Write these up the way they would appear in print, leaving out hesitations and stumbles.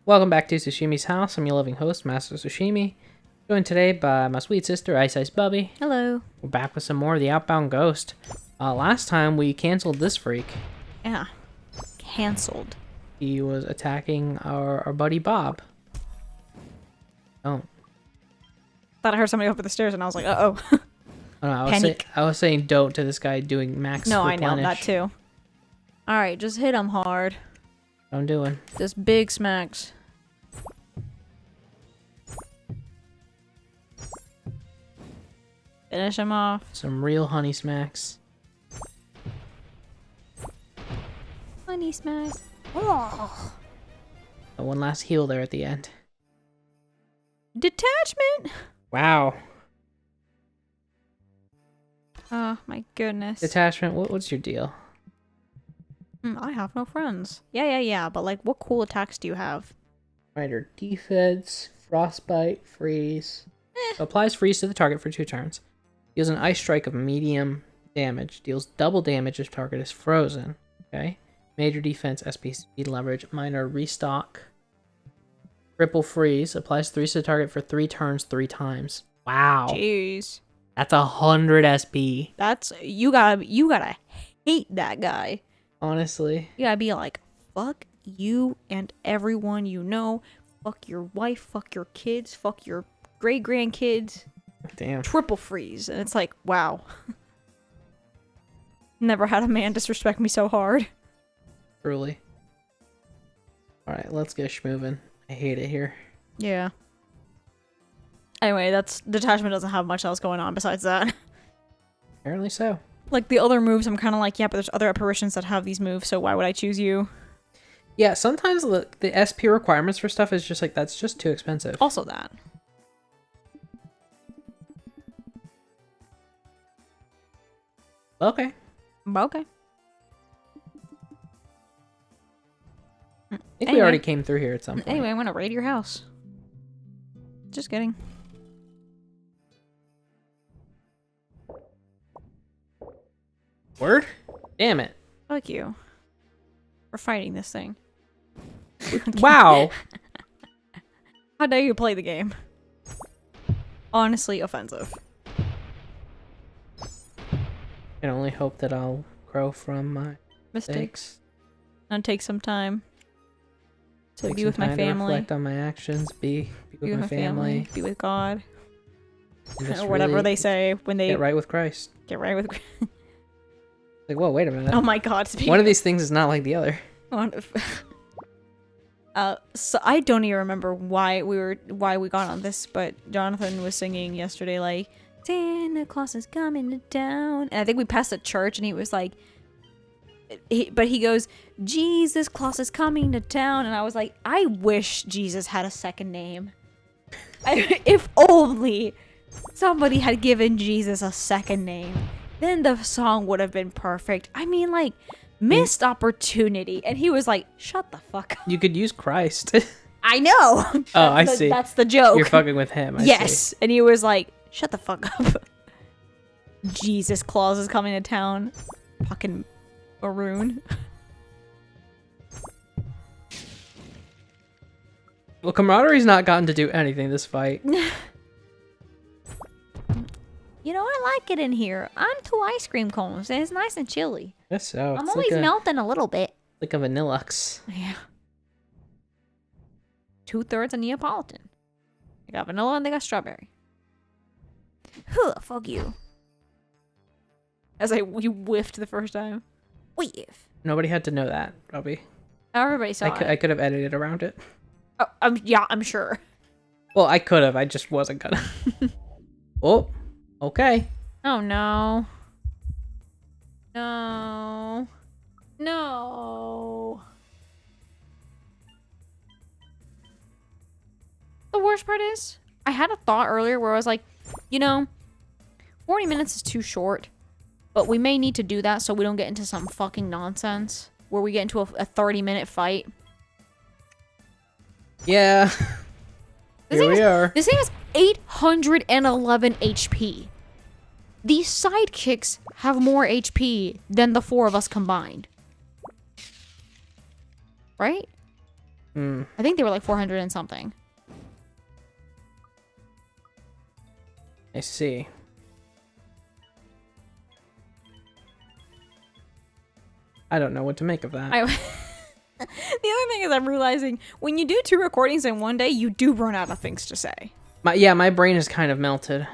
Welcome back to Sushimi's House. I'm your loving host, Master Sushimi. Joined today by my sweet sister, Ice Bubbie. Hello. We're back with some more of the Outbound Ghost. Last time we canceled this freak. Yeah. Cancelled. He was attacking our buddy Bob. Don't. Thought I heard somebody over the stairs and I was like, uh-oh. Oh, no, Panic. I was saying don't to this guy doing max No, replenish. I know that too. Alright, just hit him hard. What I'm doing. Just big smacks. Finish him off. Some real honey smacks. Honey smacks. Oh. One last heal there at the end. Detachment! Wow. Oh my goodness. Detachment, what's your deal? I have no friends. Yeah. But like, what cool attacks do you have? Rider defense, frostbite, freeze. So applies freeze to the target for 2 turns. Deals an ice strike of medium damage. Deals double damage if target is frozen. Okay. Major defense, SP speed leverage, minor restock. Triple freeze. Applies freeze to the target for 3 turns 3 times. Wow. Jeez. That's 100 SP. That's you gotta hate that guy. Honestly. You gotta be like, fuck you and everyone you know. Fuck your wife, fuck your kids, fuck your great-grandkids. Damn. Triple freeze. And it's like, wow. Never had a man disrespect me so hard. Truly. Alright, let's get schmoving. I hate it here. Yeah. Anyway, detachment doesn't have much else going on besides that. Apparently so. Like, the other moves, I'm kind of like, yeah, but there's other apparitions that have these moves, so why would I choose you? Yeah, sometimes the SP requirements for stuff is just like, that's just too expensive. Also that. Okay. Okay. I think we already came through here at some point. Anyway, I'm gonna raid your house. Just kidding. Word? Damn it. Fuck you. We're fighting this thing. Wow. How dare you play the game? Honestly offensive. I can only hope that I'll grow from my mistakes. And take some time to Take be some with my time to family. reflect on my actions. Be with my family. Be with God. And just Or whatever really they say when they get right with Christ. get right with. Like, whoa, wait a minute. Oh my God! One of these things is not like the other. So I don't even remember why we got on this, but Jonathan was singing yesterday like Santa Claus is coming to town, and I think we passed a church, and he was like, but he goes, Jesus Claus is coming to town, and I was like, I wish Jesus had a second name. If only somebody had given Jesus a second name, then the song would have been perfect. I mean, like, missed opportunity. And he was like, shut the fuck up. You could use Christ. I know. Oh, I see. That's the joke. You're fucking with him. I yes. see. And he was like, shut the fuck up. Jesus Claus is coming to town. Fucking maroon. Well, camaraderie's not gotten to do anything this fight. You know, I like it in here. I'm 2 ice cream cones, and it's nice and chilly. Guess so. I'm It's always like melting a little bit. like a Vanillux. Yeah. 2/3 a Neapolitan. They got vanilla and they got strawberry. Huh, fuck you. As you whiffed the first time. Whiff. Nobody had to know that, Bubbie. Everybody saw I it. could have edited around it. Oh, I'm sure. Well, I could have. I just wasn't gonna. Oh, okay. Oh no. No. No. The worst part is, I had a thought earlier where I was like, you know, 40 minutes is too short, but we may need to do that so we don't get into some fucking nonsense where we get into a 30-minute fight. Yeah. Here we are. This thing has 811 HP. These sidekicks have more HP than the 4 of us combined. Right? I think they were like 400 and something. I see. I don't know what to make of that. The other thing is I'm realizing when you do 2 recordings in one day, you do run out of things to say. My brain is kind of melted.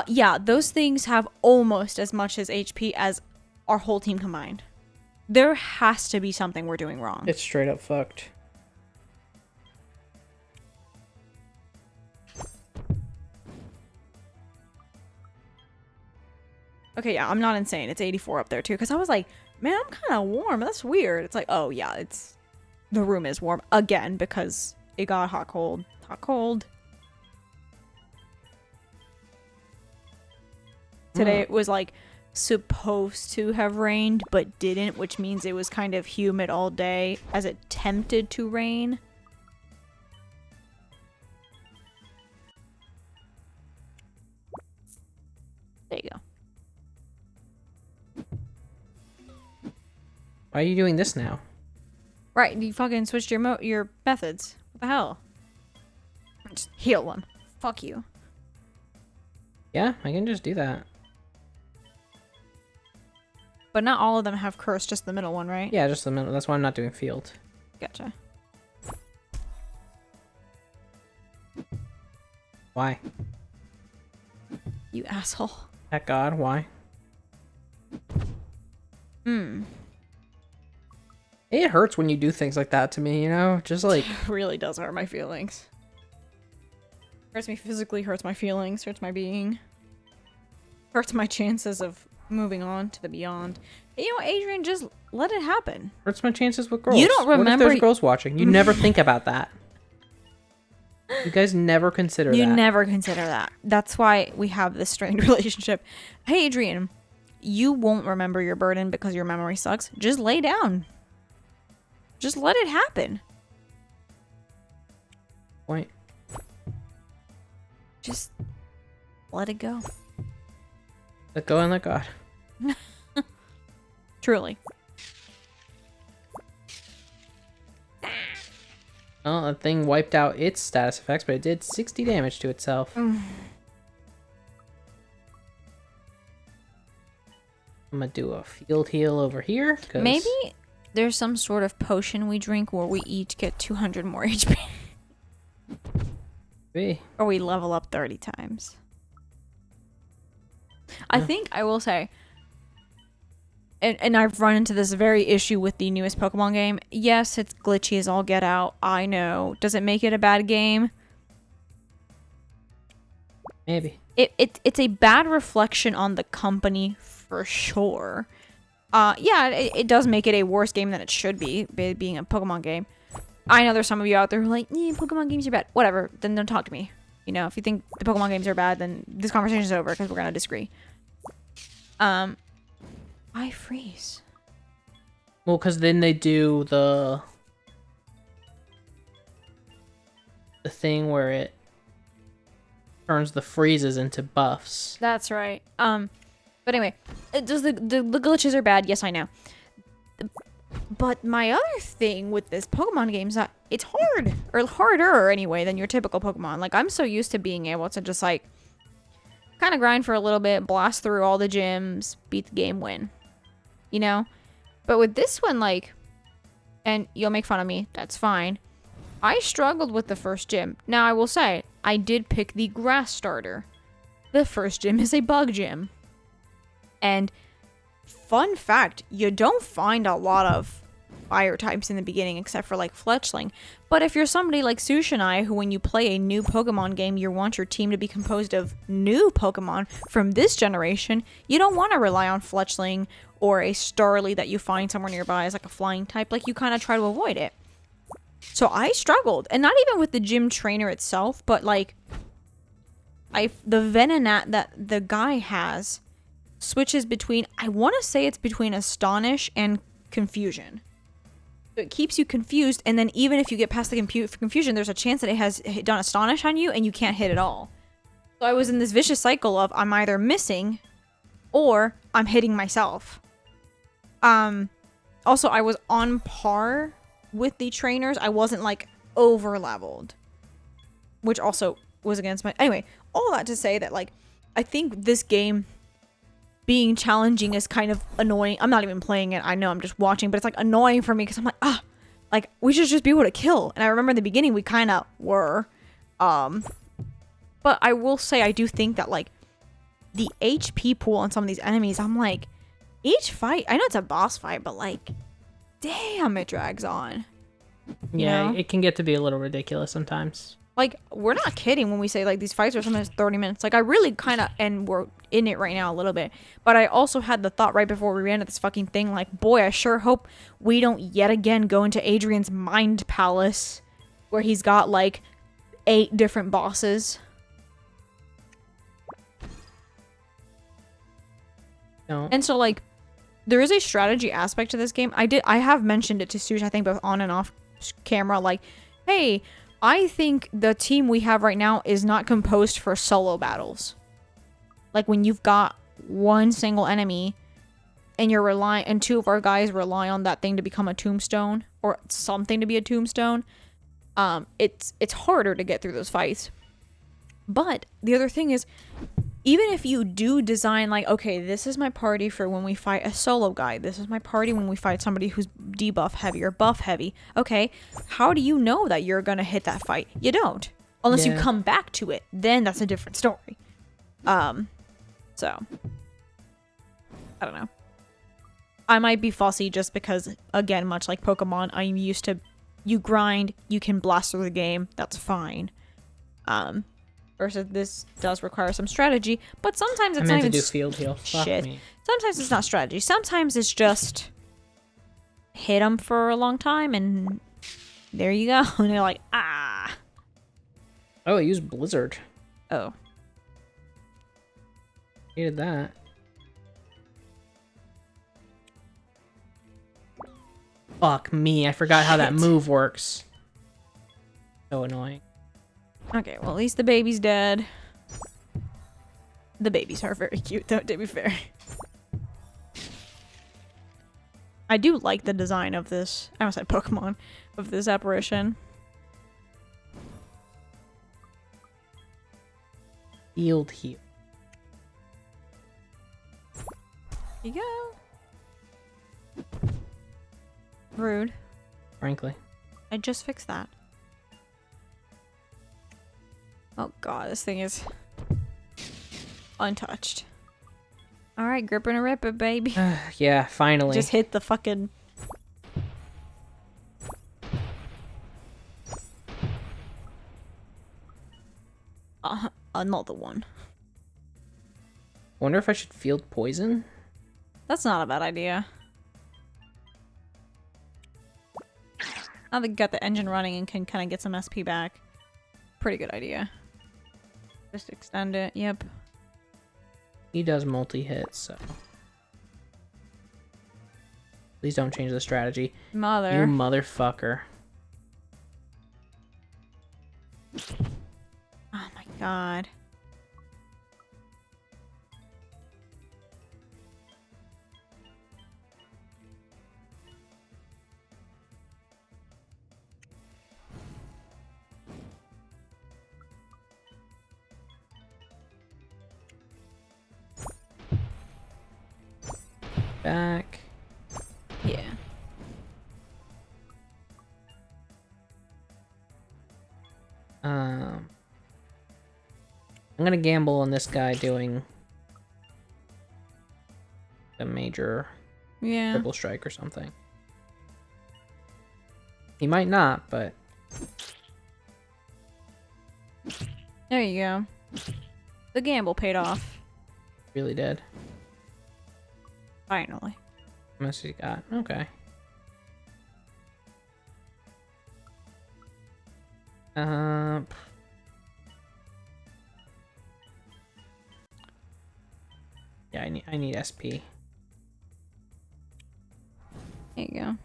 Yeah, those things have almost as much as HP as our whole team combined. There has to be something we're doing wrong. It's straight up fucked. Okay, yeah, I'm not insane. It's 84 up there too, because I was like, man, I'm kind of warm. That's weird. It's like, oh yeah, the room is warm again because it got hot, cold, hot, cold. Today it was like supposed to have rained, but didn't, which means it was kind of humid all day as it tempted to rain. There you go. Why are you doing this now? Right, you fucking switched your methods. What the hell? Just heal them. Fuck you. Yeah, I can just do that. But not all of them have curse, just the middle one, right? Yeah, just a minute. That's why I'm not doing field. Gotcha. Why? You asshole. Heck God, why? It hurts when you do things like that to me, you know? Just like... It really does hurt my feelings. Hurts me physically, hurts my feelings, hurts my being. Hurts my chances of moving on to the beyond. You know, Adrian, just let it happen. Hurts my chances with girls. You don't remember... What if there's girls watching? You never think about that. You guys never consider that. You never consider that. That's why we have this strained relationship. Hey, Adrian, you won't remember your burden because your memory sucks. Just lay down. Just let it happen. Point. Just let it go. Let go and let God. Truly. Well, that thing wiped out its status effects, but it did 60 damage to itself. I'm gonna do a field heal over here. 'Cause... Maybe there's some sort of potion we drink where we each get 200 more HP. Maybe. Or we level up 30 times. I think I will say, and I've run into this very issue with the newest Pokemon game. Yes, it's glitchy as all get out. I know. Does it make it a bad game? Maybe. It's a bad reflection on the company for sure. Yeah, it does make it a worse game than it should be, being a Pokemon game. I know there's some of you out there who are like, Pokemon games are bad. Whatever, then don't talk to me. You know, if you think the Pokemon games are bad, then this conversation is over because we're gonna disagree. Why freeze? Well, because then they do the thing where it turns the freezes into buffs. That's right. But anyway, the glitches are bad. Yes, I know. But my other thing with this Pokemon game is that it's hard, or harder anyway, than your typical Pokemon. Like, I'm so used to being able to just, like, kind of grind for a little bit, blast through all the gyms, beat the game, win. You know? But with this one, like, and you'll make fun of me, that's fine. I struggled with the first gym. Now, I will say, I did pick the grass starter. The first gym is a bug gym. And fun fact, you don't find a lot of fire types in the beginning except for like Fletchling. But if you're somebody like Sush and I, who when you play a new Pokemon game, you want your team to be composed of new Pokemon from this generation, you don't want to rely on Fletchling or a Starly that you find somewhere nearby as like a flying type. Like, you kind of try to avoid it. So I struggled. And not even with the gym trainer itself, but like the Venonat that the guy has switches between, I want to say it's between Astonish and Confusion. So it keeps you confused, and then even if you get past the confusion, there's a chance that it has done Astonish on you and you can't hit at all. So I was in this vicious cycle of I'm either missing or I'm hitting myself. Also, I was on par with the trainers, I wasn't like over leveled, which also was against my, anyway, all that to say that like I think this game being challenging is kind of annoying. I'm not even playing it, I know, I'm just watching, but it's like annoying for me because I'm like, like we should just be able to kill. And I remember in the beginning we kind of were, but I will say I do think that like the HP pool on some of these enemies, I'm like, each fight, I know it's a boss fight, but like, damn, it drags on. Yeah, know? It can get to be a little ridiculous sometimes. Like, we're not kidding when we say like these fights are sometimes 30 minutes. Like, I really kind of, and we're in it right now a little bit, but I also had the thought right before we ran at this fucking thing, like, boy, I sure hope we don't yet again go into Adrian's mind palace where he's got like 8 different bosses. No. And so like there is a strategy aspect to this game. I have mentioned it to Sush, I think both on and off camera, like, hey, I think the team we have right now is not composed for solo battles. Like when you've got one single enemy and you're relying, and 2 of our guys rely on that thing to become a tombstone or something to be a tombstone, it's harder to get through those fights. But the other thing is, even if you do design like, okay, this is my party for when we fight a solo guy, this is my party when we fight somebody who's debuff heavy or buff heavy, okay, how do you know that you're gonna hit that fight? You don't, unless you come back to it, then that's a different story. So I don't know, I might be fussy just because, again, much like Pokemon, I'm used to, you grind, you can blast through the game, that's fine. Versus this does require some strategy, but sometimes it's not even to do field heal. Shit. Sometimes it's not strategy. Sometimes it's just hit them for a long time and there you go. And you're like, ah. Oh, I used Blizzard. Oh. Needed that. Fuck me, I forgot how that move works. So annoying. Okay, well, at least the baby's dead. The babies are very cute, though, to be fair. I do like the design of this. I almost said Pokemon. Of this apparition. Field heal. Here you go. Rude. Frankly. I just fixed that. Oh god, this thing is untouched. Alright, grip and a rip it, baby. Yeah, finally. Just hit the fucking... another one. Wonder if I should field poison? That's not a bad idea. Now that you got the engine running and can kind of get some SP back. Pretty good idea. Just extend it, yep. He does multi-hit, so... Please don't change the strategy. Mother. You motherfucker. Oh my god. Back. Yeah. I'm gonna gamble on this guy doing a major triple strike or something. He might not, but there you go. The gamble paid off. Really did. Finally. How much he got? Okay. Yeah, I need SP. There you go.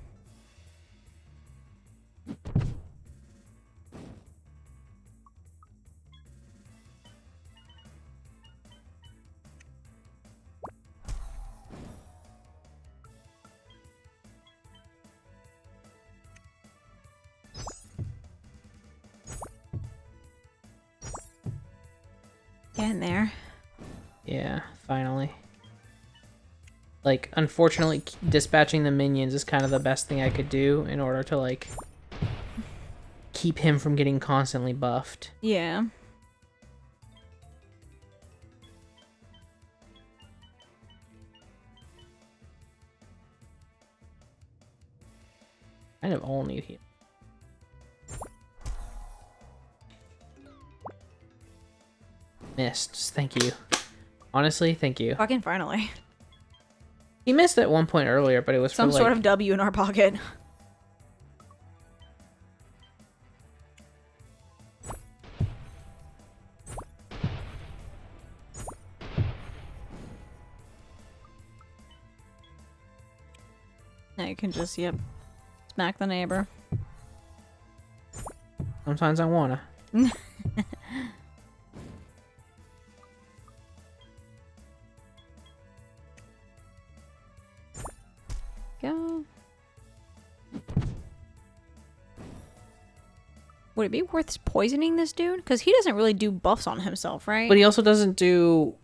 Getting there. Yeah, finally. Like, unfortunately, dispatching the minions is kind of the best thing I could do in order to, like, keep him from getting constantly buffed. Yeah. Kind of all need heal. Missed. Thank you. Honestly, thank you. Fucking finally. He missed at one point earlier, but it was Some for, sort like, of W in our pocket. Now you can just, yep, smack the neighbor. Sometimes I wanna. Go. Would it be worth poisoning this dude? Because he doesn't really do buffs on himself, right? But he also doesn't do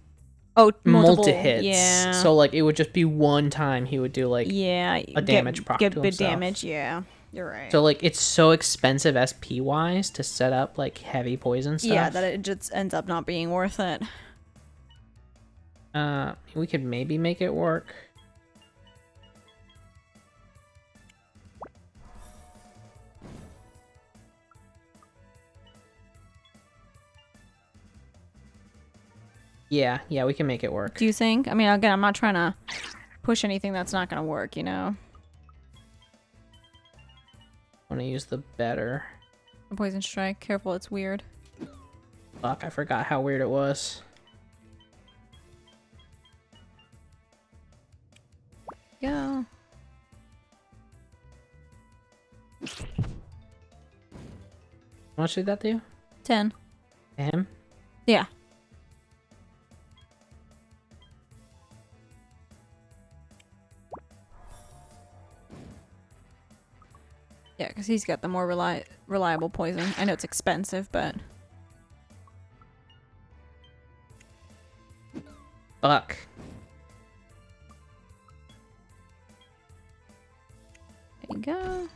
multiple multi-hits. Yeah. So, like, it would just be one time he would do, like, yeah, a damage proc get to bit himself. damage. Yeah, you're right. So, like, it's so expensive SP-wise to set up, like, heavy poison stuff. Yeah, that it just ends up not being worth it. We could maybe make it work. Yeah, we can make it work. Do you think? I mean, again, I'm not trying to push anything that's not going to work, you know? I want to use the better. A poison strike. Careful, it's weird. Fuck, I forgot how weird it was. Go. How much did that do? 10. To him? Yeah. Yeah, because he's got the more reliable poison. I know it's expensive, but... Fuck. There you go.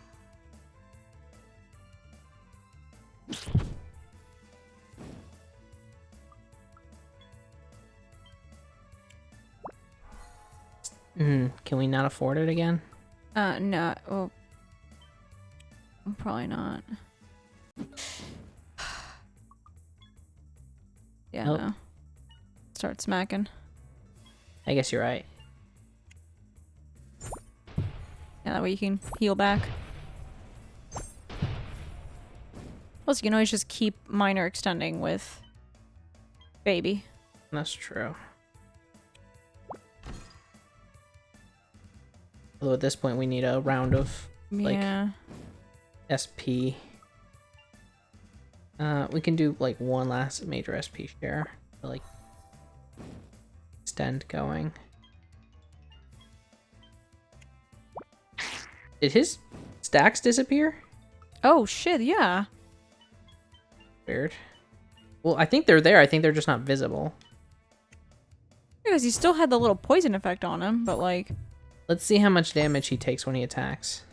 Can we not afford it again? No. Well, probably not. Yeah, Nope. no. Start smacking. I guess you're right. Yeah, that way you can heal back. Plus, you can always just keep minor extending with baby. That's true. Although at this point we need a round of, like, Yeah. SP. We can do, like, one last major SP share to, like, extend going. Did his stacks disappear? Oh, shit, yeah. Weird. Well, I think they're there. I think they're just not visible. Because he still had the little poison effect on him, but like... Let's see how much damage he takes when he attacks.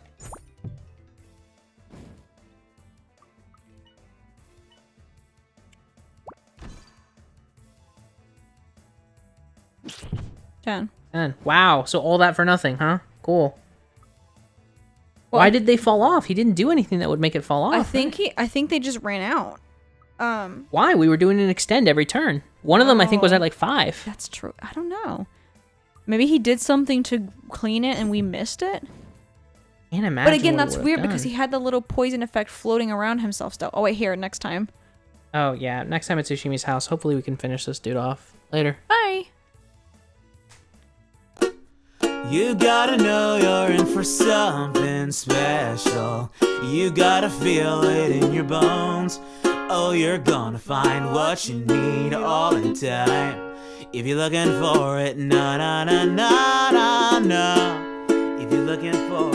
Ten. 10. Wow, so all that for nothing, huh? Cool. Why did they fall off? He didn't do anything that would make it fall off. I think they just ran out. Why? We were doing an extend every turn. One of them I think was at like 5. That's true. I don't know. Maybe he did something to clean it and we missed it? Can't imagine. But again, what that's it weird would've because done. he had the little poison effect floating around himself still. Oh wait, here, next time. Oh yeah, next time at Tsushimi's house, hopefully we can finish this dude off. Later. Bye! You gotta know you're in for something special. You gotta feel it in your bones. Oh, you're gonna find what you need all in time. If you're looking for it, na na na na na na. If you're looking for